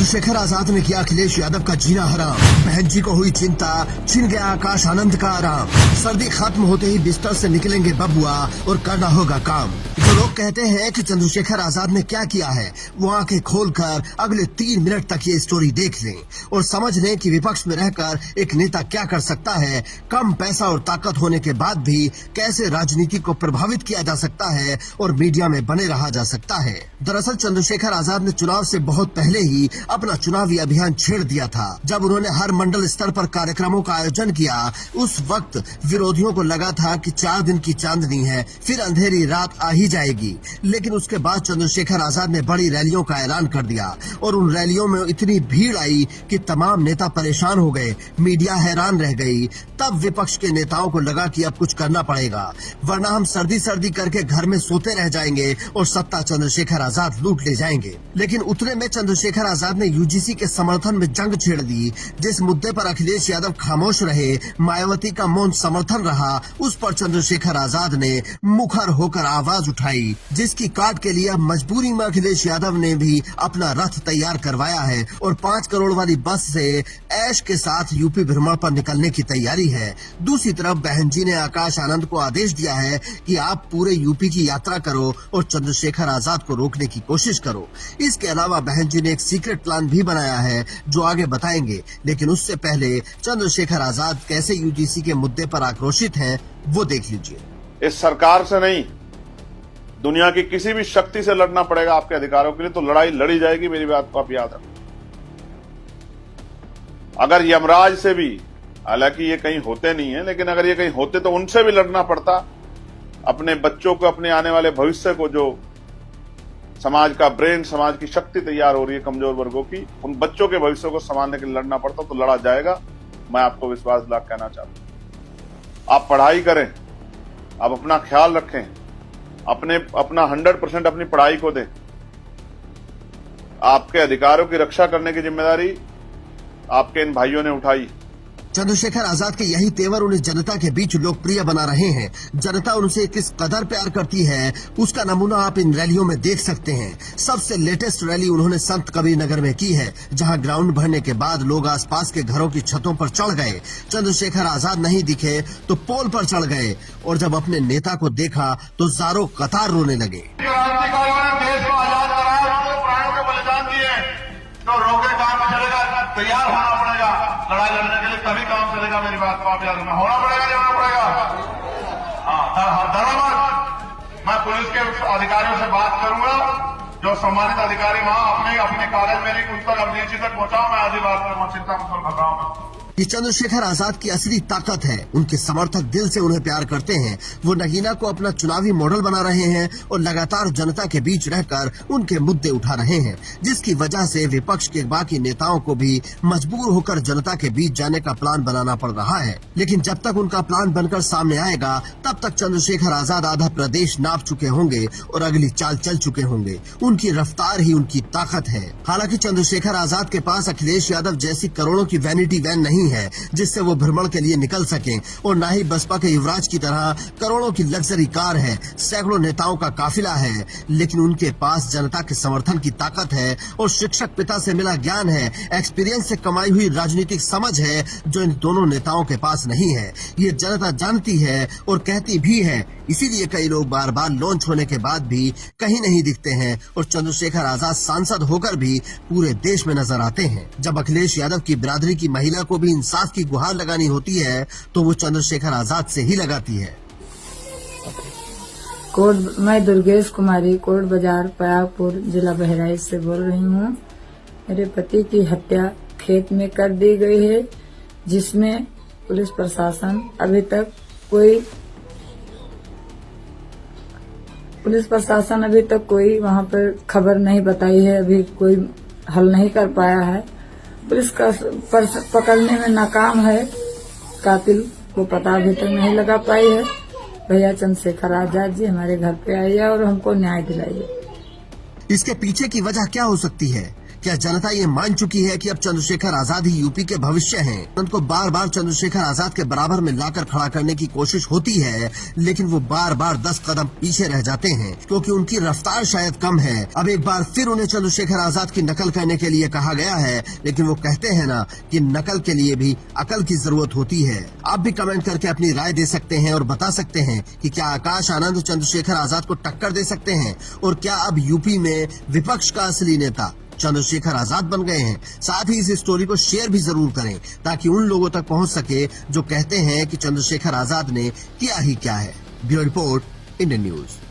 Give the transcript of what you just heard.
चंद्रशेखर आजाद ने किया अखिलेश यादव का जीना हराम। बहन जी को हुई चिंता, छिन गया आकाश आनंद का आराम। सर्दी खत्म होते ही बिस्तर से निकलेंगे बबुआ और करना होगा काम। जो लोग कहते हैं कि चंद्रशेखर आजाद ने क्या किया है, वो आंखें खोलकर अगले 3 मिनट तक ये स्टोरी देख लें और समझ लें कि विपक्ष में रहकर एक नेता क्या कर सकता है। कम पैसा और ताकत होने के बाद भी कैसे राजनीति को प्रभावित किया जा सकता है और मीडिया में बने रहा जा सकता है। दरअसल चंद्रशेखर आजाद ने चुनाव से बहुत पहले ही अपना चुनावी अभियान छेड़ दिया था। जब उन्होंने हर मंडल स्तर पर कार्यक्रमों का आयोजन किया, उस वक्त विरोधियों को लगा था कि 4 दिन की चांदनी है, फिर अंधेरी रात आ ही जाएगी। लेकिन उसके बाद चंद्रशेखर आजाद ने बड़ी रैलियों का ऐलान कर दिया और उन रैलियों में इतनी भीड़ आई कि तमाम नेता परेशान हो गए, मीडिया हैरान रह गई। तब विपक्ष के नेताओं को लगा कि अब कुछ करना पड़ेगा, वरना हम सर्दी सर्दी करके घर में सोते रह जाएंगे और सत्ता चंद्रशेखर आजाद लूट ले जाएंगे। लेकिन उतने में चंद्रशेखर आजाद ने यूजीसी के समर्थन में जंग छेड़ दी। जिस मुद्दे पर अखिलेश यादव खामोश रहे, मायावती का मौन समर्थन रहा, उस पर चंद्रशेखर आजाद ने मुखर होकर आवाज उठाई, जिसकी काट के लिए मजबूरी में अखिलेश यादव ने भी अपना रथ तैयार करवाया है और 5 करोड़ वाली बस से ऐश के साथ यूपी भ्रमण पर निकलने की तैयारी है। दूसरी तरफ बहन जी ने आकाश आनंद को आदेश दिया है कि आप पूरे यूपी की यात्रा करो और चंद्रशेखर आजाद को रोकने की कोशिश करो। इसके अलावा बहन जी ने एक सीक्रेट प्लान भी बनाया है जो आगे बताएंगे। लेकिन उससे पहले चंद्रशेखर आजाद कैसे यूजीसी के मुद्दे पर आक्रोशित हैं, वो देख लीजिए। इस सरकार से नहीं, दुनिया की किसी भी शक्ति से लड़ना पड़ेगा आपके अधिकारों के लिए, तो लड़ाई लड़ी जाएगी। मेरी बात को आप याद रखें। अगर यमराज से भी, हालांकि ये कहीं होते नहीं है, लेकिन अगर ये कहीं होते तो उनसे भी लड़ना पड़ता, अपने बच्चों को, अपने आने वाले भविष्य को, जो समाज का ब्रेन, समाज की शक्ति तैयार हो रही है कमजोर वर्गों की, उन बच्चों के भविष्य को संभालने के लिए लड़ना पड़ता तो लड़ा जाएगा। मैं आपको विश्वास दिला कहना चाहता हूं। आप पढ़ाई करें, आप अपना ख्याल रखें, अपना 100% अपनी पढ़ाई को दें। आपके अधिकारों की रक्षा करने की जिम्मेदारी आपके इन भाइयों ने उठाई। चंद्रशेखर आजाद के यही तेवर उन्हें जनता के बीच लोकप्रिय बना रहे हैं। जनता उनसे किस कदर प्यार करती है, उसका नमूना आप इन रैलियों में देख सकते हैं। सबसे लेटेस्ट रैली उन्होंने संत कबीर नगर में की है, जहां ग्राउंड भरने के बाद लोग आसपास के घरों की छतों पर चढ़ गए। चंद्रशेखर आजाद नहीं दिखे तो पोल पर चढ़ गए और जब अपने नेता को देखा तो ज़ारों कतार रोने लगे। तैयार होना पड़ेगा लड़ाई लड़ने के लिए, तभी काम चलेगा। मेरी बात को आप याद रखना, होना पड़ेगा। हाँ, डरो मत। मैं पुलिस के अधिकारियों से बात करूंगा, जो सम्मानित अधिकारी वहां अपने कॉलेज में नहीं उस तक नीचे तक पहुंचाओ। मैं आधी बात करूंगा, चिंता मत घबराओ। ये चंद्रशेखर आजाद की असली ताकत है। उनके समर्थक दिल से उन्हें प्यार करते हैं। वो नगीना को अपना चुनावी मॉडल बना रहे हैं और लगातार जनता के बीच रहकर उनके मुद्दे उठा रहे हैं, जिसकी वजह से विपक्ष के बाकी नेताओं को भी मजबूर होकर जनता के बीच जाने का प्लान बनाना पड़ रहा है। लेकिन जब तक उनका प्लान बनकर सामने आएगा, तब तक चंद्रशेखर आजाद आधा प्रदेश नाप चुके होंगे और अगली चाल चल चुके होंगे। उनकी रफ्तार ही उनकी ताकत है। हालांकि चंद्रशेखर आजाद के पास अखिलेश यादव जैसी करोड़ों की वैनिटी वैन नहीं है जिससे वो भ्रमण के लिए निकल सकें, और न ही बसपा के युवराज की तरह करोड़ों की लग्जरी कार है, सैकड़ों नेताओं का काफिला है। लेकिन उनके पास जनता के समर्थन की ताकत है और शिक्षक पिता से मिला ज्ञान है, एक्सपीरियंस से कमाई हुई राजनीतिक समझ है, जो इन दोनों नेताओं के पास नहीं है। ये जनता जानती है और कहती भी है। इसीलिए कई लोग बार बार लॉन्च होने के बाद भी कहीं नहीं दिखते हैं और चंद्रशेखर आजाद सांसद होकर भी पूरे देश में नजर आते हैं। जब अखिलेश यादव की बिरादरी की महिला को भी इंसाफ की गुहार लगानी होती है तो वो चंद्रशेखर आजाद से ही लगाती है। मैं दुर्गेश कुमारी कोट बाजार पयागपुर जिला बहराइच से बोल रही हूँ। मेरे पति की हत्या खेत में कर दी गई है, जिसमें पुलिस प्रशासन अभी तक कोई वहाँ पर खबर नहीं बताई है, अभी कोई हल नहीं कर पाया है। पुलिस का पकड़ने में नाकाम है, कातिल को पता अभी तक नहीं लगा पाई है। भैया चंद्रशेखर आजाद जी हमारे घर पे आइए और हमको न्याय दिलाइए। इसके पीछे की वजह क्या हो सकती है? क्या जनता ये मान चुकी है कि अब चंद्रशेखर आजाद ही यूपी के भविष्य हैं? उनको बार बार चंद्रशेखर आजाद के बराबर में लाकर खड़ा करने की कोशिश होती है, लेकिन वो बार बार 10 कदम पीछे रह जाते हैं क्योंकि उनकी रफ्तार शायद कम है। अब एक बार फिर उन्हें चंद्रशेखर आजाद की नकल करने के लिए कहा गया है, लेकिन वो कहते हैं ना कि नकल के लिए भी अकल की जरूरत होती है। आप भी कमेंट करके अपनी राय दे सकते हैं और बता सकते हैं कि क्या आकाश आनंद चंद्रशेखर आजाद को टक्कर दे सकते हैं, और क्या अब यूपी में विपक्ष का असली नेता चंद्रशेखर आजाद बन गए हैं। साथ ही इस स्टोरी को शेयर भी जरूर करें ताकि उन लोगों तक पहुंच सके जो कहते हैं कि चंद्रशेखर आजाद ने किया ही क्या है। Bureau report, Indian news.